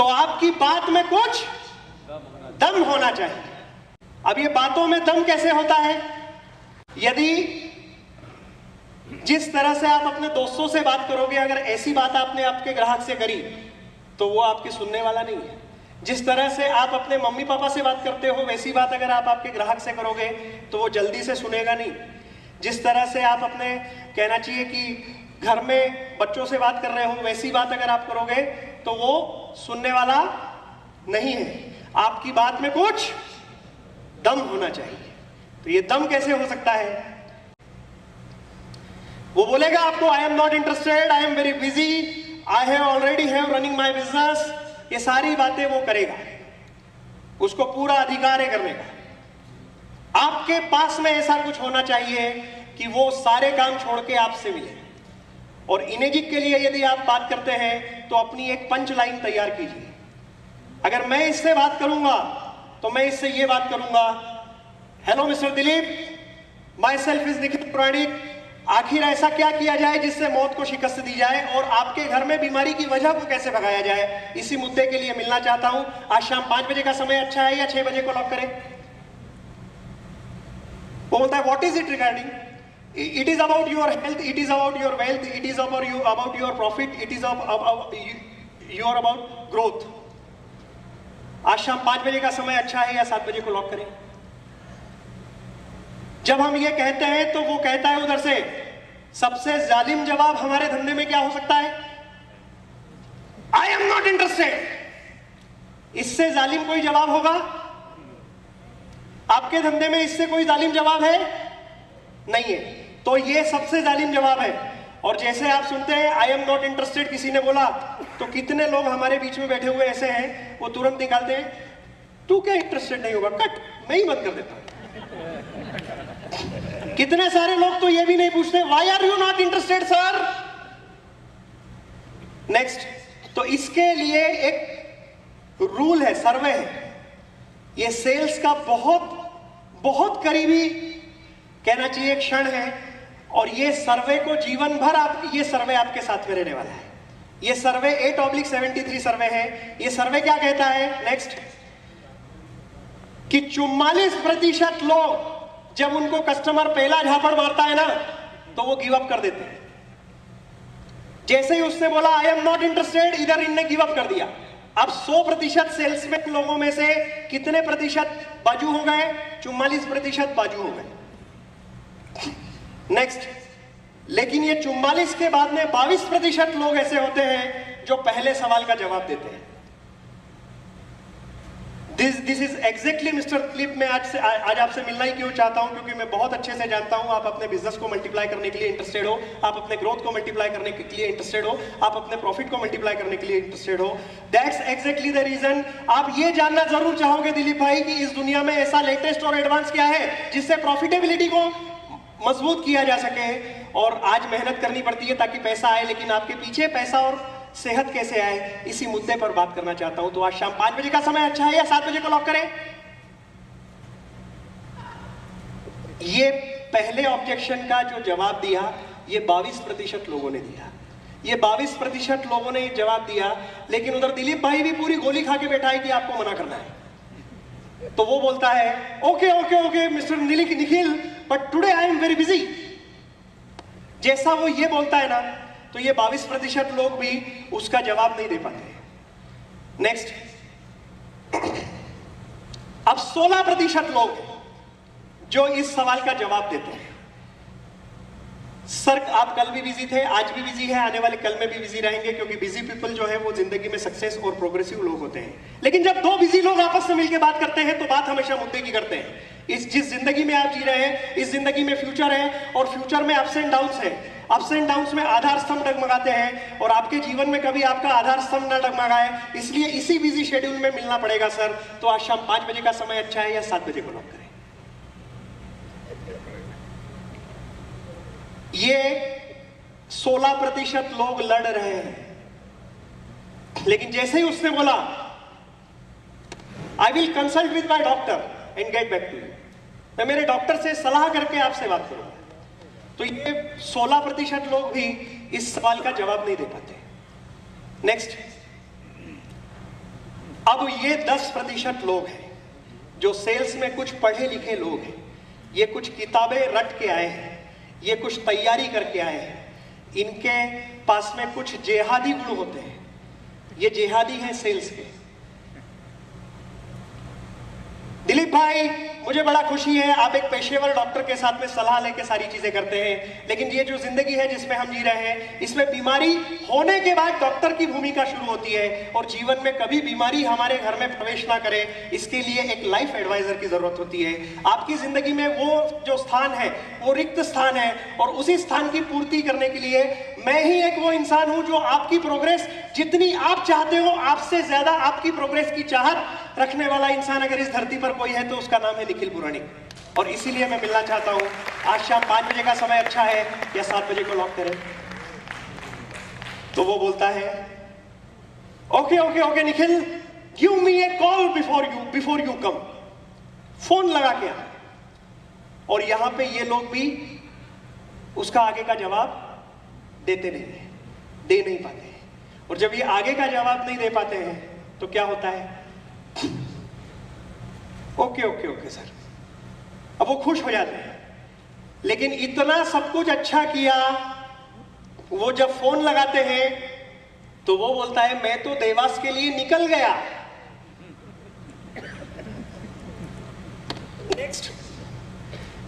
तो आपकी बात में कुछ दम होना चाहिए। अब ये बातों में दम कैसे होता है? यदि जिस तरह से आप अपने दोस्तों से बात करोगे, अगर ऐसी बात आपने आपके ग्राहक से करी तो वो आपकी सुनने वाला नहीं है। जिस तरह से आप अपने मम्मी पापा से बात करते हो, वैसी बात अगर आप आपके ग्राहक से करोगे तो वो जल्दी से सुनेगा नहीं। जिस तरह से आप अपने, कहना चाहिए कि घर में बच्चों से बात कर रहे हो, वैसी बात अगर आप करोगे तो वो सुनने वाला नहीं है। आपकी बात में कुछ दम होना चाहिए। तो ये दम कैसे हो सकता है? वो बोलेगा आपको, I am not interested, I am very busy, I have already have running my business. ये सारी बातें वो करेगा, उसको पूरा अधिकार है करने का। आपके पास में ऐसा कुछ होना चाहिए कि वो सारे काम छोड़ के आपसे मिले। और इमेजिक के लिए यदि आप बात करते हैं तो अपनी एक पंच लाइन तैयार कीजिए। अगर मैं इससे बात करूंगा तो मैं इससे ये बात करूंगा, hello mister Dilip, myself is Nikhil Puranik. आखिर ऐसा क्या किया जाए जिससे मौत को शिकस्त दी जाए और आपके घर में बीमारी की वजह को कैसे भगाया जाए? इसी मुद्दे के लिए मिलना चाहता हूं। आज शाम 5 बजे का समय अच्छा है या 6 बजे को लॉक करें? वो बोलता है, what is it regarding? It is about your health, it is about your wealth, it is about your profit, it is your about growth. आज शाम 5 बजे का समय अच्छा है या 7 बजे को लॉक करें? जब हम ये कहते हैं तो वो कहता है उधर से, सबसे जालिम जवाब हमारे धंधे में क्या हो सकता है? I am not interested. इससे जालिम कोई जवाब होगा? आपके धंधे में इससे कोई जालिम जवाब है? नहीं है। तो ये सबसे जालिम जवाब है। और जैसे आप सुनते हैं आई एम नॉट इंटरेस्टेड, किसी ने बोला, तो कितने लोग हमारे बीच में बैठे हुए ऐसे हैं, वो तुरंत निकालते हैं, तू क्या इंटरेस्टेड नहीं होगा, कट, मैं ही बंद कर देता हूं। कितने सारे लोग तो ये भी नहीं पूछते, why are you not interested sir? Next. तो इसके लिए एक रूल है, सर्वे है। ये सेल्स का बहुत बहुत करीबी, कहना चाहिए, क्षण है। और ये सर्वे को जीवन भर ये सर्वे आपके साथ में रहने वाला है। ये सर्वे 8/73 सर्वे है। ये सर्वे क्या कहता है? नेक्स्ट, कि 44% लोग जब उनको कस्टमर पहला झापड़ मारता है ना तो वो गिव अप कर देते हैं। जैसे ही उसने बोला आई एम नॉट इंटरेस्टेड, इधर इनने गिव अप कर दिया। अब 100% सेल्समैन लोगों में से कितने प्रतिशत बाजू हो गए? 44% बाजू हो गए। नेक्स्ट। लेकिन ये 44 के बाद में 22% लोग ऐसे होते हैं जो पहले सवाल का जवाब देते हैं। This is exactly mister Dilip, मैं आज आपसे मिलना ही क्यों चाहता हूं, क्योंकि मैं बहुत अच्छे से जानता हूं आप अपने बिजनेस को मल्टीप्लाई करने के लिए इंटरेस्टेड हो, आप अपने ग्रोथ को मल्टीप्लाई करने के लिए इंटरेस्टेड हो, आप अपने प्रॉफिट को मल्टीप्लाई करने के लिए इंटरेस्टेड हो। That's exactly the reason. आप ये जानना जरूर चाहोगे दिलीप भाई कि इस दुनिया में ऐसा लेटेस्ट और एडवांस क्या है जिससे प्रॉफिटेबिलिटी को मजबूत किया जा सके। और आज मेहनत करनी पड़ती है ताकि पैसा आए, लेकिन आपके पीछे पैसा और सेहत कैसे आए, इसी मुद्दे पर बात करना चाहता हूं। तो आज शाम 5 बजे का समय अच्छा है या 7 बजे को लॉक करें? ये पहले ऑब्जेक्शन का जो जवाब दिया, ये 22% लोगों ने दिया। ये 22% लोगों ने जवाब दिया, लेकिन उधर दिलीप भाई भी पूरी गोली खा के बैठा है कि आपको मना करना है। तो वो बोलता है, okay okay okay mister Nikhil, but today I am very busy. जैसा वो ये बोलता है ना, तो ये 22% लोग भी उसका जवाब नहीं दे पाते। नेक्स्ट। अब 16% लोग जो इस सवाल का जवाब देते हैं, सर आप कल भी बिजी थे, आज भी बिजी है, आने वाले कल में भी बिजी रहेंगे, क्योंकि बिजी पीपल जो है वो जिंदगी में सक्सेस और प्रोग्रेसिव लोग होते हैं। लेकिन जब दो बिजी लोग आपस में मिलकर बात करते हैं तो बात हमेशा मुद्दे की करते हैं। जिस जिंदगी में आप जी रहे हैं, इस जिंदगी में फ्यूचर है, और फ्यूचर में अप्स एंड डाउन्स है। अप्स एंड डाउन्स में आधार स्तंभ डगमगाते हैं, और आपके जीवन में कभी आपका आधार स्तंभ न डगमगाए, इसलिए इसी बिजी शेड्यूल में मिलना पड़ेगा सर। तो आज शाम 5 बजे का समय अच्छा है या 7 बजे को लॉक करें? ये 16% लोग लड़ रहे हैं, लेकिन जैसे ही उसने बोला I will consult with my doctor and get back to you, मैं मेरे डॉक्टर से सलाह करके आपसे बात करूंगा, तो ये 16% लोग भी इस सवाल का जवाब नहीं दे पाते। नेक्स्ट। अब ये 10% लोग हैं जो सेल्स में कुछ पढ़े लिखे लोग हैं, ये कुछ किताबें रट के आए हैं, ये कुछ तैयारी करके आए हैं, इनके पास में कुछ जेहादी गुण होते हैं, ये जेहादी हैं सेल्स के। दिलीप भाई, मुझे बड़ा खुशी है आप एक पेशेवर डॉक्टर के साथ में सलाह लेके सारी चीजें करते हैं, लेकिन ये जो जिंदगी है जिसमें हम जी रहे हैं, इसमें बीमारी होने के बाद डॉक्टर की भूमिका शुरू होती है, और जीवन में कभी बीमारी हमारे घर में प्रवेश ना करे, इसके लिए एक लाइफ एडवाइजर की जरूरत होती है। आपकी जिंदगी में वो जो स्थान है वो रिक्त स्थान है, और उसी स्थान की पूर्ति करने के लिए मैं ही एक वो इंसान हूं जो आपकी प्रोग्रेस जितनी आप चाहते हो, आपसे ज्यादा आपकी प्रोग्रेस की चाहत रखने वाला इंसान अगर इस धरती पर कोई है तो उसका नाम है निखिल पुराणिक, और इसीलिए मैं मिलना चाहता हूं। आज शाम 5 बजे का समय अच्छा है या 7 बजे को लॉक करें? तो वो बोलता है okay okay okay Nikhil, give me A call before you come. Phone लगा के आ, और यहां पे ये लोग भी उसका आगे का जवाब देते नहीं है, दे नहीं पाते हैं, और जब ये आगे का जवाब नहीं दे पाते हैं तो क्या होता है? Okay okay okay sir. अब वो खुश हो जाते हैं, लेकिन इतना सब कुछ अच्छा किया, वो जब फोन लगाते हैं तो वो बोलता है मैं तो देवास के लिए निकल गया। नेक्स्ट।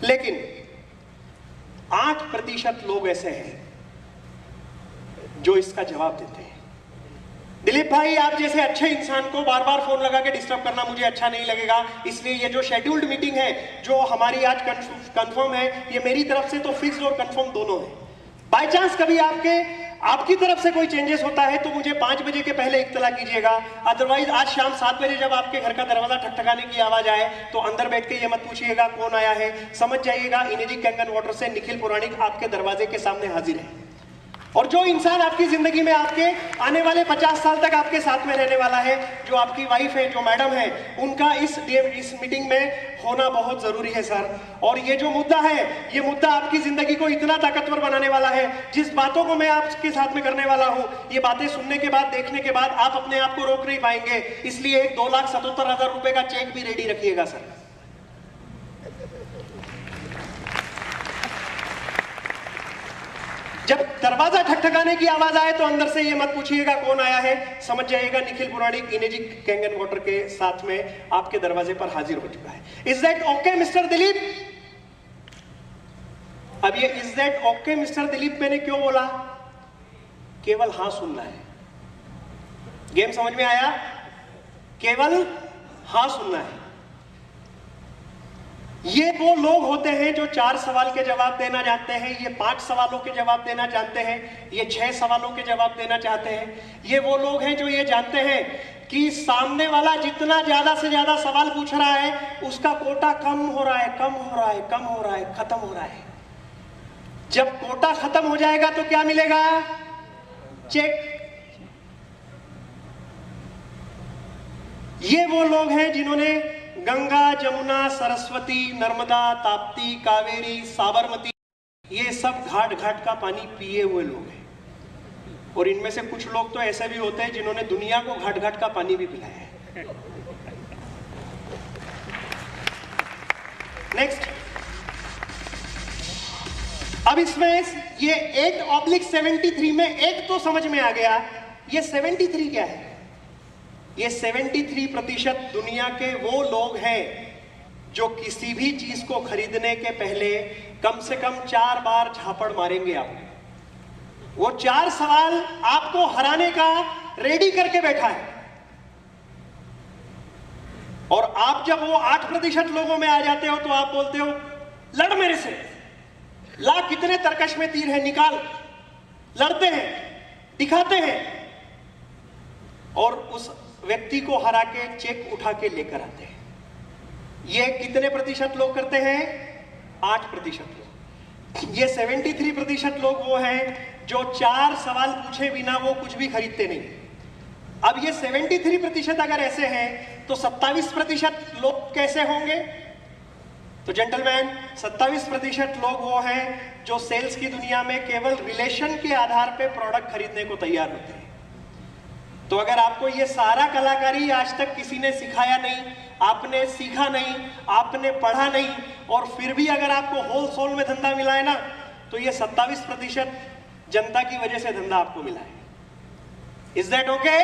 लेकिन 8% लोग ऐसे हैं जो इसका जवाब देते हैं। दिलीप भाई, आप जैसे अच्छे इंसान को बार बार फोन लगा के डिस्टर्ब करना मुझे अच्छा नहीं लगेगा, इसलिए ये जो शेड्यूल्ड मीटिंग है जो हमारी आज कंफर्म है, ये मेरी तरफ से तो फिक्स्ड और कंफर्म दोनों है। बाय चांस कभी आपकी तरफ से कोई चेंजेस होता है तो मुझे 5 बजे के पहले इत्तला कीजिएगा, अदरवाइज आज शाम 7 बजे जब आपके घर का दरवाजा ठकठकाने की आवाज आए तो अंदर बैठ के ये मत पूछिएगा कौन आया है, समझ जाइएगा इनेजी कैंगन वाटर से निखिल पुराणिक आपके दरवाजे के सामने हाजिर है। और जो इंसान आपकी जिंदगी में आपके आने वाले 50 साल तक आपके साथ में रहने वाला है, जो आपकी वाइफ है, जो मैडम है, उनका इस मीटिंग में होना बहुत जरूरी है सर। और ये जो मुद्दा है, ये मुद्दा आपकी जिंदगी को इतना ताकतवर बनाने वाला है, जिस बातों को मैं आपके साथ में करने वाला हूं, ये बातें सुनने के बाद, देखने के बाद आप अपने आप को रोक नहीं पाएंगे, इसलिए एक 2,77,000 रुपए का चेक भी रेडी रखिएगा सर। जब दरवाजा ठकठकाने की आवाज आए तो अंदर से ये मत पूछिएगा कौन आया है, समझ जाइएगा निखिल पुराणिक इनेजी कैंगन वाटर के साथ में आपके दरवाजे पर हाजिर हो चुका है। Is that okay mister Dilip? अब ये is that okay mister Dilip मैंने क्यों बोला? केवल हां सुनना है। गेम समझ में आया? केवल हां सुनना है। ये वो लोग होते हैं जो 4 सवाल के जवाब देना जानते हैं, ये 5 सवालों के जवाब देना जानते हैं, ये 6 सवालों के जवाब देना चाहते हैं। ये वो लोग हैं जो ये जानते हैं कि सामने वाला जितना ज्यादा से ज्यादा सवाल पूछ रहा है उसका कोटा कम हो रहा है, कम हो रहा है, कम हो रहा है, खत्म हो रहा है। जब कोटा खत्म हो जाएगा तो क्या मिलेगा? चेक। ये वो लोग हैं जिन्होंने गंगा, जमुना, सरस्वती, नर्मदा, ताप्ती, कावेरी, साबरमती, ये सब घाट घाट का पानी पिए हुए लोग हैं। और इनमें से कुछ लोग तो ऐसे भी होते हैं जिन्होंने दुनिया को घाट घाट का पानी भी पिलाया है। नेक्स्ट। अब इसमें ये 8/73 में एक तो समझ में आ गया, ये 73 क्या है? ये 73% दुनिया के वो लोग हैं जो किसी भी चीज को खरीदने के पहले कम से कम 4 बार झापड़ मारेंगे। आप वो 4 सवाल आपको हराने का रेडी करके बैठा है, और आप जब वो 8% लोगों में आ जाते हो तो आप बोलते हो लड़ मेरे से, ला कितने तरकश में तीर है निकाल। लड़ते हैं, दिखाते हैं, और उस व्यक्ति को हरा के चेक उठा के लेकर आते हैं। ये कितने प्रतिशत लोग करते हैं? 8% लोग। ये 73% लोग वो हैं जो 4 सवाल पूछे बिना वो कुछ भी खरीदते नहीं। अब ये 73% अगर ऐसे हैं तो 27% लोग कैसे होंगे? तो जेंटलमैन, 27% लोग वो हैं जो सेल्स की दुनिया में केवल रिलेशन के आधार पे प्रोडक्ट खरीदने को तैयार होते हैं। तो अगर आपको ये सारा कलाकारी आज तक किसी ने सिखाया नहीं, आपने सीखा नहीं, आपने पढ़ा नहीं, और फिर भी अगर आपको होल सोल में धंधा मिला है ना, तो ये 27% जनता की वजह से धंधा आपको मिला है। Is that okay?